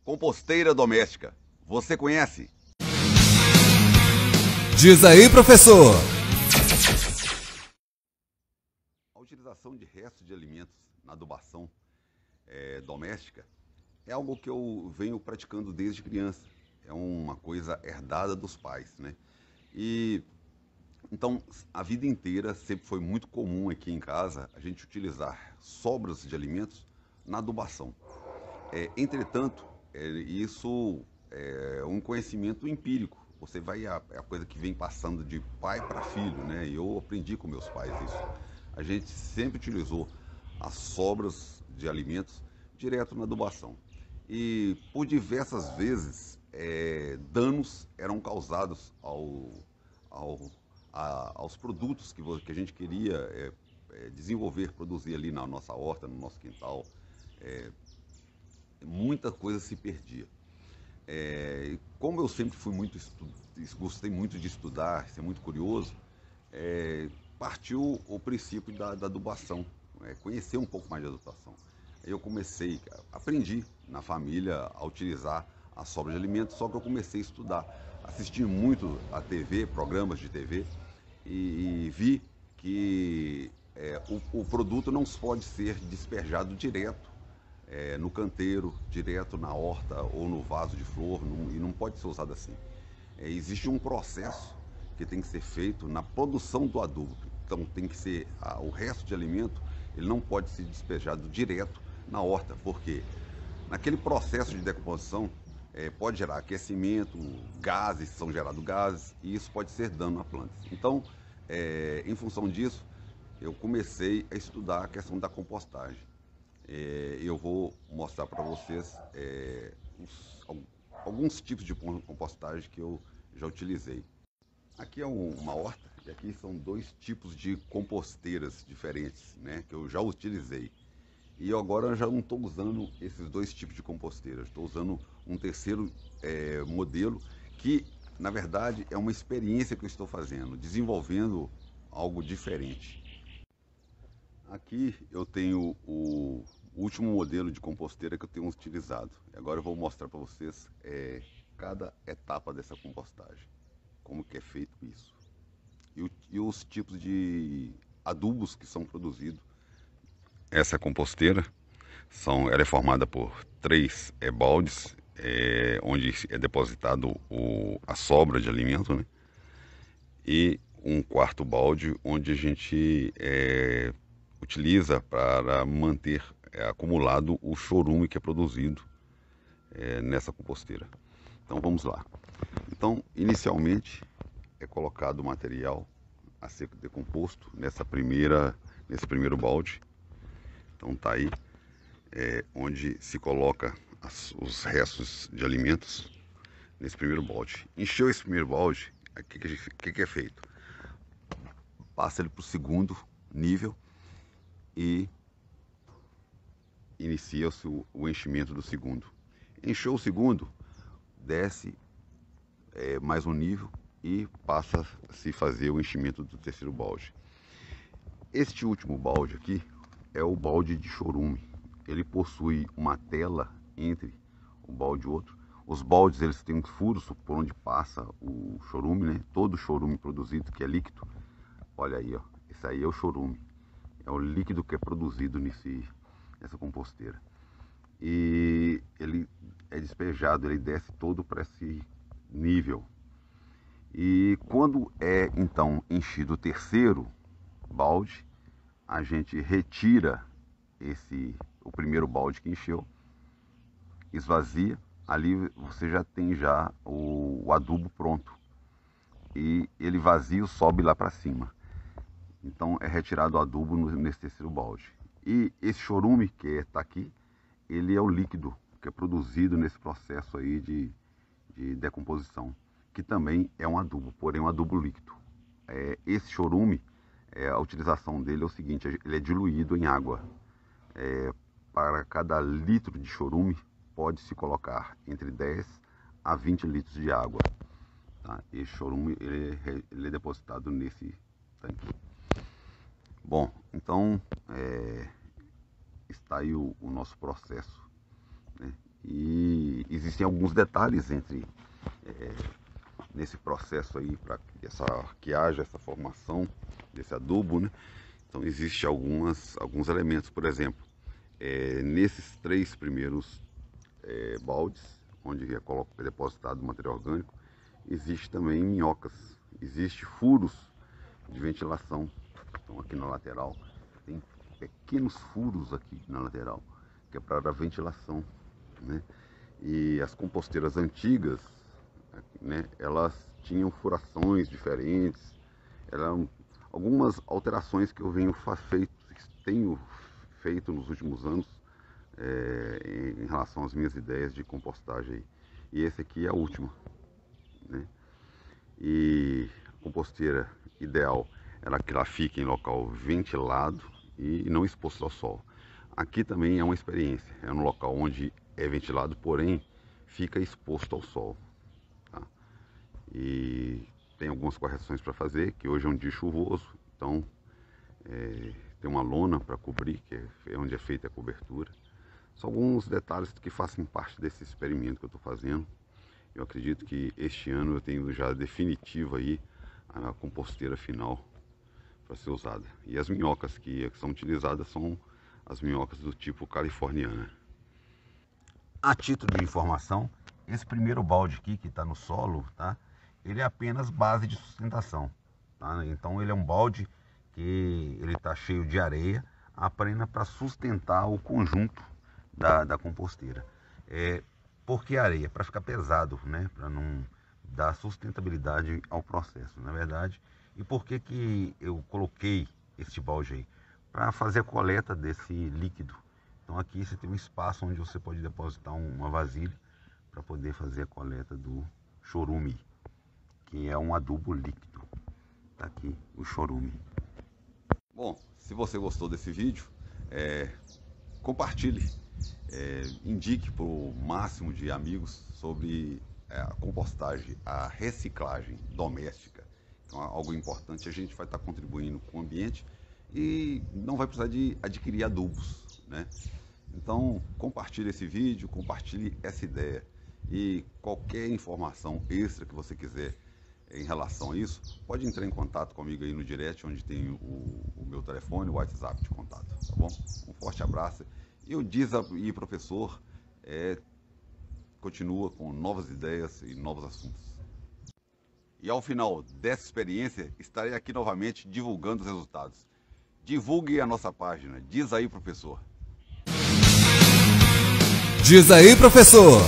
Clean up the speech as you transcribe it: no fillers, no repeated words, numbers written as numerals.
Composteira doméstica. Você conhece? Diz aí, professor. A utilização de restos de alimentos na adubação doméstica é algo que eu venho praticando desde criança. É uma coisa herdada dos pais, né? E então, a vida inteira sempre foi muito comum aqui em casa a gente utilizar sobras de alimentos na adubação. Entretanto, isso é um conhecimento empírico. Você vai é a coisa que vem passando de pai para filho, né? E eu aprendi com meus pais isso. A gente sempre utilizou as sobras de alimentos direto na adubação. E por diversas vezes danos eram causados ao, aos produtos que a gente queria desenvolver, produzir ali na nossa horta, no nosso quintal. Muita coisa se perdia. Como eu sempre fui gostei muito de estudar, ser muito curioso, partiu o princípio da adubação, conhecer um pouco mais de adubação. Aí eu comecei, aprendi na família a utilizar a sobra de alimentos, só que eu comecei a estudar, assisti muito a TV, programas de TV, e vi que o produto não pode ser despejado direto no canteiro, direto na horta ou no vaso de flor, e não pode ser usado assim. Existe um processo que tem que ser feito na produção do adubo. Então tem que ser o resto de alimento, ele não pode ser despejado direto na horta, porque naquele processo de decomposição pode gerar aquecimento, gases, são gerados gases, e isso pode ser dano à planta. Então, em função disso, eu comecei a estudar a questão da compostagem. Eu vou mostrar para vocês alguns tipos de compostagem que eu já utilizei. Aqui é uma horta e aqui são dois tipos de composteiras diferentes, né, que eu já utilizei. E agora eu já não estou usando esses dois tipos de composteira, estou usando um terceiro modelo que, na verdade, é uma experiência que eu estou fazendo, desenvolvendo algo diferente. Aqui eu tenho o último modelo de composteira que eu tenho utilizado. Agora eu vou mostrar para vocês cada etapa dessa compostagem, como que é feito isso. E os tipos de adubos que são produzidos. Essa composteira, ela é formada por 3 baldes, onde é depositado a sobra de alimento, né? E um quarto balde, onde a gente utiliza para manter acumulado o chorume que é produzido nessa composteira. Então vamos lá. Então, inicialmente é colocado o material a ser decomposto nesse primeiro balde. Então tá aí onde se coloca os restos de alimentos nesse primeiro balde. Encheu esse primeiro balde, o que é feito? Passa ele para o segundo nível e inicia-se o enchimento do segundo. Encheu o segundo, desce mais um nível e passa a se fazer o enchimento do terceiro balde. Este último balde aqui é o balde de chorume. Ele possui uma tela entre um balde e outro. Os baldes eles têm furos por onde passa o chorume, né? Todo o chorume produzido, que é líquido. Olha aí, ó. Esse aí é o chorume. É o líquido que é produzido nessa composteira. E ele é despejado, ele desce todo para esse nível. E quando é então enchido o terceiro balde, a gente retira o primeiro balde que encheu, esvazia, ali você já tem o adubo pronto. E ele vazio sobe lá para cima. Então é retirado o adubo nesse terceiro balde. E esse chorume que está aqui, ele é o líquido que é produzido nesse processo aí de decomposição, que também é um adubo, porém um adubo líquido. Esse chorume, a utilização dele é o seguinte, ele é diluído em água. Para cada litro de chorume pode-se colocar entre 10 a 20 litros de água. Tá? Esse chorume ele é depositado nesse tanque. Bom, então está aí o nosso processo, né? E existem alguns detalhes nesse processo aí para que haja essa formação desse adubo, né? Então existe alguns elementos, por exemplo, nesses 3 primeiros baldes, onde é depositado o material orgânico, existe também minhocas, existe furos de ventilação. Então aqui na lateral tem pequenos furos aqui na lateral, que é para a ventilação, né? E as composteiras antigas, né, elas tinham furações diferentes, eram algumas alterações que eu tenho feito nos últimos anos em relação às minhas ideias de compostagem aí. E esse aqui é a última, né? E a composteira ideal é que ela fique em local ventilado e não exposto ao sol. Aqui também é uma experiência, é um local onde é ventilado, porém fica exposto ao sol, tá? E tem algumas correções para fazer, que hoje é um dia chuvoso, então tem uma lona para cobrir, que é onde é feita a cobertura. São alguns detalhes que fazem parte desse experimento que eu estou fazendo. Eu acredito que este ano eu tenho já definitivo aí a composteira final para ser usada. E as minhocas que são utilizadas são as minhocas do tipo californiana. A título de informação, esse primeiro balde aqui que está no solo, tá? Ele é apenas base de sustentação, tá? Então ele é um balde que ele está cheio de areia, apenas para sustentar o conjunto da composteira. Por que areia? Para ficar pesado, né? Para não dar sustentabilidade ao processo, na verdade. E por que eu coloquei este balde aí? Para fazer a coleta desse líquido. Então aqui você tem um espaço onde você pode depositar uma vasilha para poder fazer a coleta do chorume, que é um adubo líquido. Tá aqui o chorume. Bom, se você gostou desse vídeo, compartilhe, indique para o máximo de amigos sobre a compostagem, a reciclagem doméstica. Então, algo importante, a gente vai estar contribuindo com o ambiente e não vai precisar de adquirir adubos, né? Então compartilhe esse vídeo, compartilhe essa ideia, e qualquer informação extra que você quiser em relação a isso, pode entrar em contato comigo aí no direct, onde tem o meu telefone, o WhatsApp de contato, tá bom? Um forte abraço, e o Diz aí Professor continua com novas ideias e novos assuntos. E ao final dessa experiência, estarei aqui novamente divulgando os resultados. Divulgue a nossa página, Diz aí Professor. Diz aí, professor!